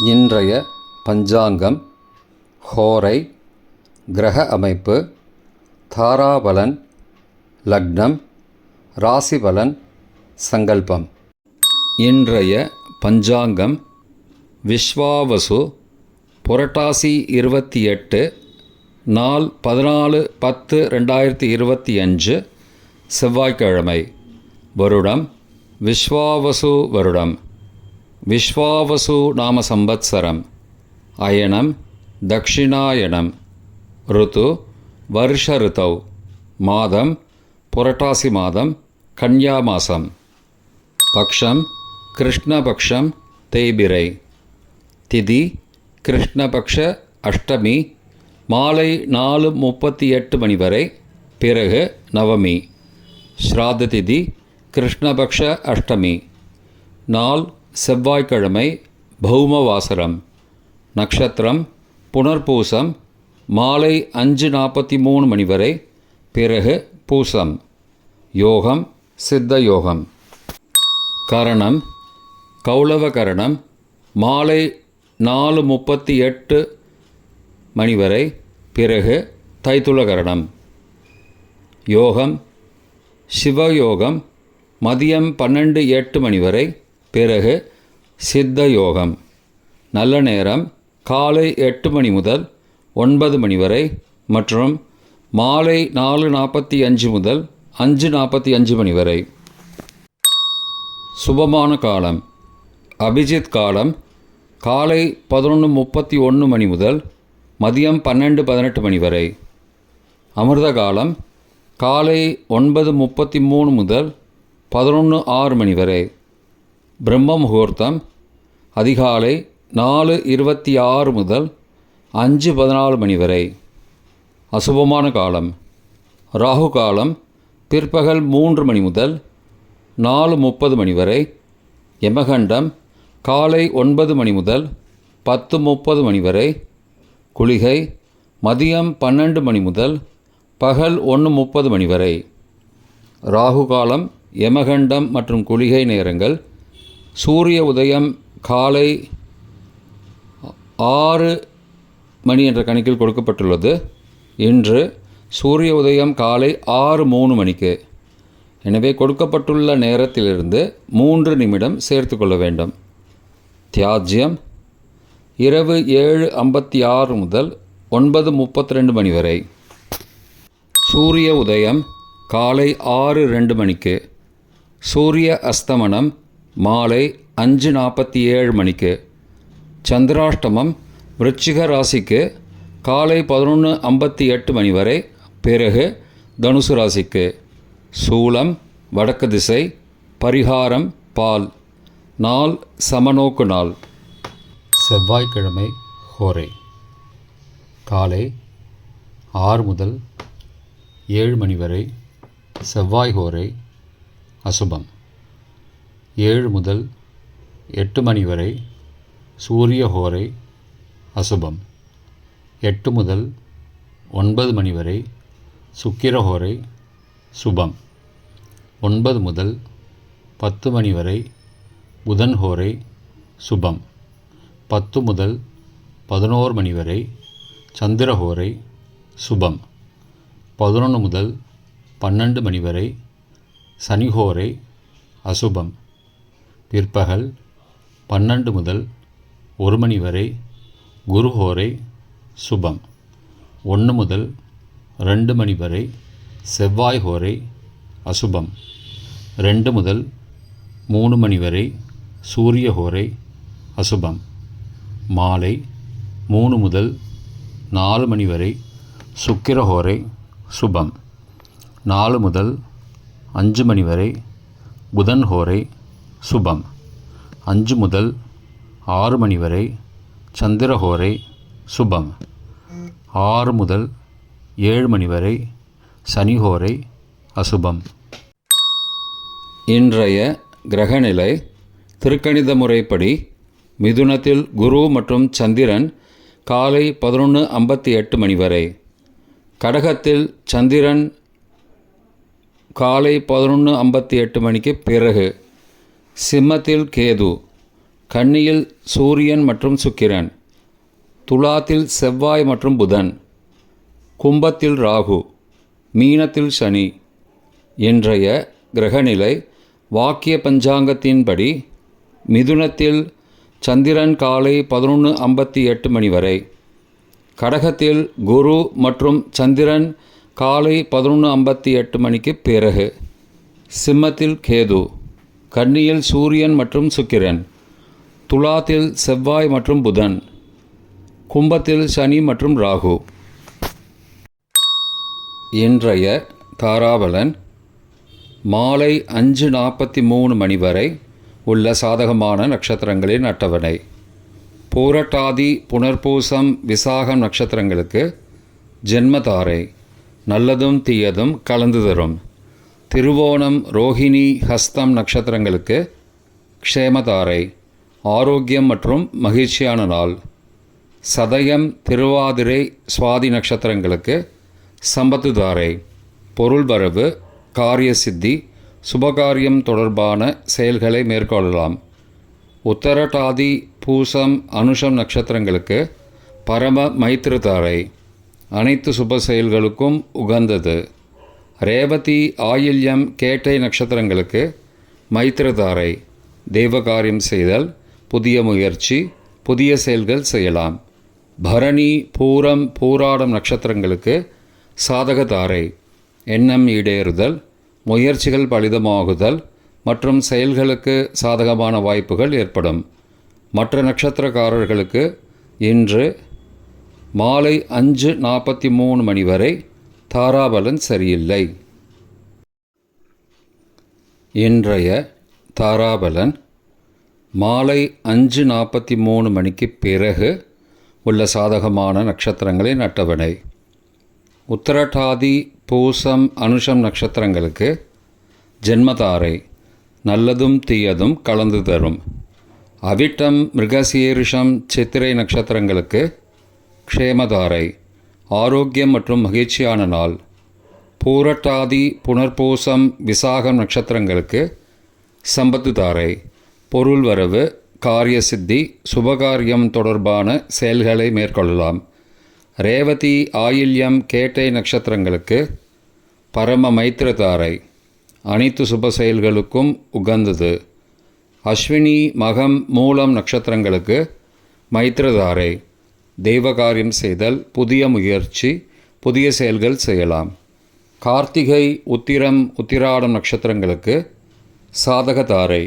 இன்றைய பஞ்சாங்கம், ஹோரை, கிரக அமைப்பு, தாராபலன், லக்னம், ராசிபலன், சங்கல்பம். இன்றைய பஞ்சாங்கம் விஸ்வாவசு, புரட்டாசி 28, நாள் 14/10/2025, செவ்வாய்க்கிழமை. வருடம் விஸ்வாவசு வருடம். விஸ்வாவசு நாம சம்பத்சரம். அயனம் தக்ஷிணாயனம். ருத்து வருஷ ருத்தௌ. மாதம் புரட்டாசி மாதம், கன்யா மாசம். பக்ஷம் கிருஷ்ணபக்ஷம், தேய்பிரை. திதி கிருஷ்ணபக்ஷ அஷ்டமி, மாலை 4:38 மணி வரை, பிறகு நவமி. ஸ்ராத்த திதி கிருஷ்ணபக்ஷ அஷ்டமி. நாள் செவ்வாய்க்கிழமை, பௌமவாசரம். நட்சத்திரம் புனர்பூசம், மாலை 5:43 மணி வரை, பிறகு பூசம். யோகம் சித்த யோகம். கரணம் கௌளவ கரணம், மாலை 4:38 மணி வரை, பிறகு தைத்துல கரணம். யோகம் சிவயோகம், மதியம் 12:08 மணி வரை, பிறகு சித்த யோகம். நல்ல நேரம் காலை 8 மணி முதல் 9 மணி வரை மற்றும் மாலை 4:45 முதல் 5:45 மணி வரை. சுபமான காலம் அபிஜித் காலம் காலை 11:31 மணி முதல் மதியம் 12:18 மணி வரை. அமிர்த காலம் காலை 9:33 முதல் 11:06 மணி வரை. பிரம்ம முகூர்த்தம் அதிகாலை 4:26 முதல் 5:14 மணி வரை. அசுபமான காலம் ராகு காலம் பிற்பகல் 3 மணி முதல் 4:30 மணி வரை. யமகண்டம் காலை 9 மணி முதல் 10:30 மணி வரை. குளிகை மதியம் 12 மணி முதல் பகல் 1:30 மணி வரை. ராகு காலம், யமகண்டம் மற்றும் குளிகை நேரங்கள்: சூரிய உதயம் காலை 6 மணி என்ற கணக்கில் கொடுக்கப்பட்டுள்ளது. இன்று சூரிய உதயம் காலை 6:03 மணிக்கு. எனவே கொடுக்கப்பட்டுள்ள நேரத்திலிருந்து 3 நிமிடம் சேர்த்து கொள்ள வேண்டும். தியாஜ்யம் இரவு 7:56 முதல் 9:32 மணி வரை. சூரிய உதயம் காலை 6:02 மணிக்கு. சூரிய அஸ்தமனம் மாலை 5:47 மணிக்கு. சந்திராஷ்டமம் விருச்சிக ராசிக்கு காலை 11:58 மணி வரை, பிறகு தனுசு ராசிக்கு. சூலம் வடக்கு திசை. பரிகாரம் பால். நாள் சமநோக்கு நாள். செவ்வாய்க்கிழமை ஹோரை காலை 6 முதல் 7 மணி வரை செவ்வாய் ஹோரை அசுபம். 7 முதல் 8 மணி வரை சூரிய ஹோரை அசுபம். 8 முதல் 9 மணி வரை சுக்கிர ஹோரை சுபம். 9 முதல் 10 மணி வரை புதன் ஹோரை சுபம். 10 முதல் 11 மணி வரை சந்திர ஹோரை சுபம். 11 முதல் 12 மணி வரை சனி ஹோரை அசுபம். பிற்பகல் 12 முதல் 1 மணி வரை குரு ஹோரை சுபம். 1 முதல் 2 மணி வரை செவ்வாய் ஹோரை அசுபம். 2 முதல் 3 மணி வரை சூரிய ஹோரை அசுபம். மாலை 3 முதல் 4 மணி வரை சுக்கிர ஹோரை சுபம். 4 முதல் 5 மணி வரை புதன் ஹோரை சுபம். 5 முதல் 6 மணி வரை சந்திர ஹோரை சுபம். 6 முதல் 7 மணி வரை சனி ஹோரை அசுபம். இன்றைய கிரகநிலை திருக்கணித முறைப்படி மிதுனத்தில் குரு மற்றும் சந்திரன் காலை 11:58 மணி வரை. கடகத்தில் சந்திரன் காலை 11:58 மணிக்கு பிறகு. சிம்மத்தில் கேது கன்னியில் சூரியன் மற்றும் சுக்கிரன், துலாத்தில் செவ்வாய் மற்றும் புதன், கும்பத்தில் ராகு, மீனத்தில் சனி. இன்றைய கிரகநிலை வாக்கிய பஞ்சாங்கத்தின்படி மிதுனத்தில் சந்திரன் காலை 11:58 மணி வரை, கடகத்தில் குரு மற்றும் சந்திரன் காலை 11:58 மணிக்கு பிறகு, சிம்மத்தில் கேது, கன்னியில் சூரியன் மற்றும் சுக்கிரன், துலாத்தில் செவ்வாய் மற்றும் புதன், கும்பத்தில் சனி மற்றும் ராகு. இன்றைய தாராபலன் மாலை 5:43 மணி வரை உள்ள சாதகமான நட்சத்திரங்களின் அட்டவணை. பூரட்டாதி, புனர்பூசம், விசாகம் நட்சத்திரங்களுக்கு ஜென்மதாரை, நல்லதும் தீயதும் கலந்து தரும். திருவோணம், ரோஹிணி, ஹஸ்தம் நட்சத்திரங்களுக்கு க்ஷேமதாரை, ஆரோக்கியம் மற்றும் மகிழ்ச்சியான நாள். சதயம், திருவாதிரை, சுவாதி நட்சத்திரங்களுக்கு சம்பத்துதாரை, பொருள் வரவு, காரிய சித்தி, சுபகாரியம் தொடர்பான செயல்களை மேற்கொள்ளலாம். உத்தரட்டாதி, பூசம், அனுஷம் நட்சத்திரங்களுக்கு பரம மைத்திரதாரை, அனைத்து சுப செயல்களுக்கும் உகந்தது. ரேவதி, ஆயில்யம், கேட்டை நட்சத்திரங்களுக்கு மைத்திரதாரை, தெய்வகாரியம் செய்தல், புதிய முயற்சி, புதிய செயல்கள் செய்யலாம். பரணி, பூரம், பூராடம் நட்சத்திரங்களுக்கு சாதகதாரை, எண்ணம் ஈடேறுதல், முயற்சிகள் பலிதமாகுதல் மற்றும் செயல்களுக்கு சாதகமான வாய்ப்புகள் ஏற்படும். மற்ற நட்சத்திரக்காரர்களுக்கு இன்று மாலை 5:43 மணி வரை தாராபலன் சரியில்லை. இன்றைய தாராபலன் மாலை 5:43 மணிக்கு பிறகு உள்ள சாதகமான நட்சத்திரங்களின் அட்டவணை. உத்தரட்டாதி, பூசம், அனுஷம் நட்சத்திரங்களுக்கு ஜென்மதாரை, நல்லதும் தீயதும் கலந்து தரும். அவிட்டம், மிருகசீரிஷம், சித்திரை நட்சத்திரங்களுக்கு க்ஷேமதாரை, ஆரோக்கியம் மற்றும் மகிழ்ச்சியான நாள். பூரட்டாதி, புனர்பூசம், விசாகம் நட்சத்திரங்களுக்கு சம்பத்துதாரை, பொருள் வரவு, காரிய சித்தி, சுபகாரியம் தொடர்பான செயல்களை மேற்கொள்ளலாம். ரேவதி, ஆயில்யம், கேட்டை நட்சத்திரங்களுக்கு பரம மைத்திரதாரை, அனைத்து சுப செயல்களுக்கும் உகந்தது. அஸ்வினி, மகம், மூலம் நட்சத்திரங்களுக்கு மைத்திரதாரை, தெய்வகாரியம் செய்தல், புதிய முயற்சி, புதிய செயல்கள் செய்யலாம். கார்த்திகை, உத்திரம், உத்திராடம் நட்சத்திரங்களுக்கு சாதகதாரை,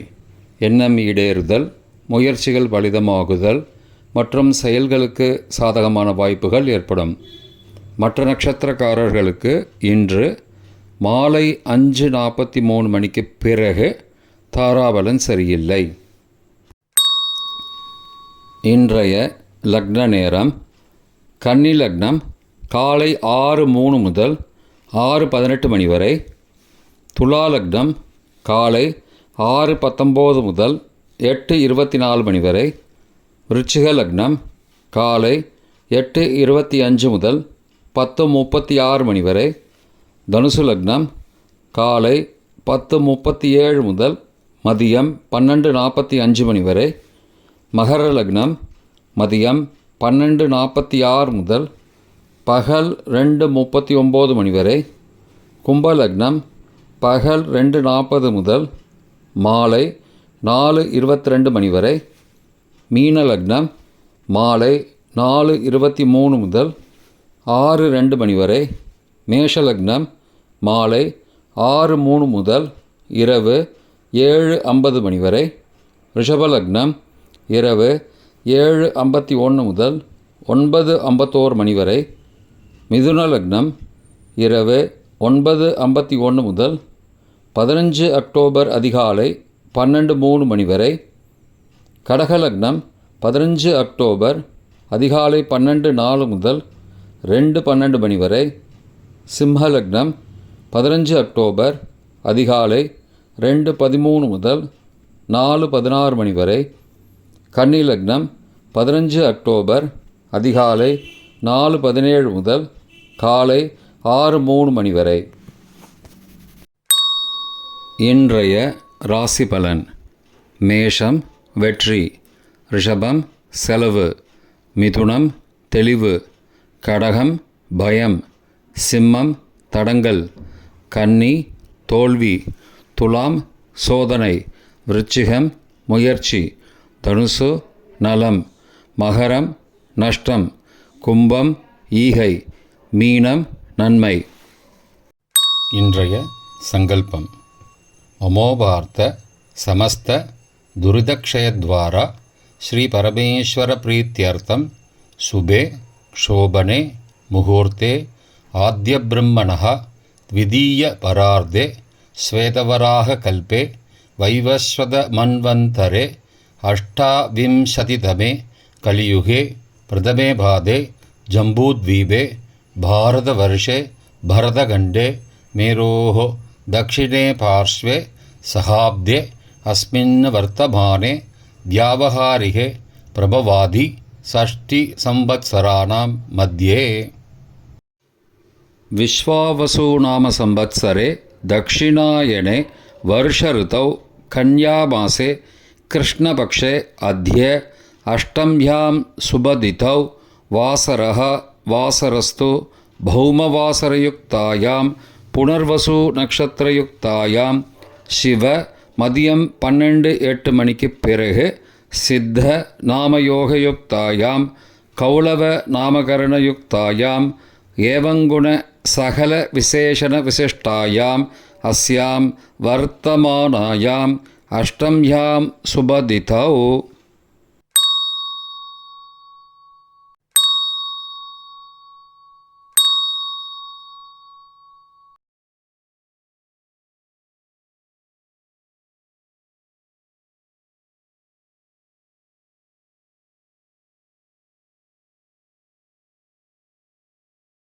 எண்ணம் ஈடேறுதல், முயற்சிகள் பலிதமாகுதல் மற்றும் செயல்களுக்கு சாதகமான வாய்ப்புகள் ஏற்படும். மற்ற நட்சத்திரக்காரர்களுக்கு இன்று மாலை 5:43 மணிக்கு பிறகு தாராபலன் சரியில்லை. இன்றைய லக்ன நேரம் கன்னி லக்னம் காலை 6:03 முதல் 6:18 மணி வரை, துலா லக்னம் காலை 6:19 முதல் 8:24 மணி வரை, விருச்சிக லக்னம் காலை 8:25 முதல் 10:36 மணி வரை, தனுசு லக்னம் காலை 10:37 முதல் மதியம் 12:45 மணி வரை, மகர லக்னம் மதியம் 12:46 முதல் பகல் 2:39 மணி வரை, கும்ப லக்னம் பகல் 2:40 முதல் மாலை 4:22 மணி வரை, மீன லக்னம் மாலை 4:23 முதல் 6:02 மணி வரை, மேஷ லக்னம் மாலை 6:03 முதல் இரவு 7:50 மணி வரை, ரிஷப லக்னம் இரவு 7:51 முதல் 9:51 மணி வரை, மிதுன லக்னம் இரவு 9:51 முதல் 15 அக்டோபர் அதிகாலை 12:03 மணி வரை, கடக லக்னம் 15 அக்டோபர் அதிகாலை 12:04 முதல் 2:12 மணி வரை, சிம்ம லக்னம் 15 அக்டோபர் அதிகாலை 2:13 முதல் 4:16 மணி வரை, கன்னி லக்னம் 15 அக்டோபர் அதிகாலை 4:17 முதல் காலை 6:03 மணி வரை. இன்றைய ராசி பலன். மேஷம் வெற்றி, ரிஷபம் செலவு, மிதுனம் தெளிவு, கடகம் பயம், சிம்மம் தடங்கல், கன்னி தோல்வி, துலாம் சோதனை, விருச்சிகம் முயற்சி, தனுசு நலம், மகரம் நஷ்டம், கும்பம் ஈகை, மீனம் நன்மை. இன்றைய சங்கல்பம். மமோபார்த்த சமஸ்த துரிதக்ஷயத்வாரா ஸ்ரீ பரமேஸ்வர பிரீத்தியர்த்தம் சுபே க்ஷோபனே முகூர்த்தே ஆத்ய பிரம்மணः த்விதீய பரார்த்தே ஸ்வேதவராக கல்பே வைவஸ்வத மன்வந்தரே அஷ்டாவிம்சதிதமே கலியுகே பிரதமே பாதே ஜம்பூத்வீபே பாரதவர்ஷே பரதகண்டே மேரோः दक्षिणे पार्श्वे सहाब्दे अस्मिन् वर्तमाने व्यावहारिके प्रभवादि षष्टिसंवत्सराणां मध्ये विश्वावसुनाम संवत्सरे दक्षिणायने वर्षऋतौ कन्यामासे कृष्णपक्षे अद्य अष्टम्यां शुभदिथौ वासरः वासरस्तु भौमवासरयुक्तायां புனர்வசு நட்சத்திரயுக்தாயாம் சிவ மதியம் 12:08 மணிக்கு பிறகு சித்த நாமயோகயுக்தாயாம் கௌளவ நாமகரணயுக்தாயாம் ஏவங்குண சகல விசேஷண விசிஷ்டாயாம் அஸ்யாம் வர்த்தமானாயாம் அஷ்டம்யாம் சுபதிதௌ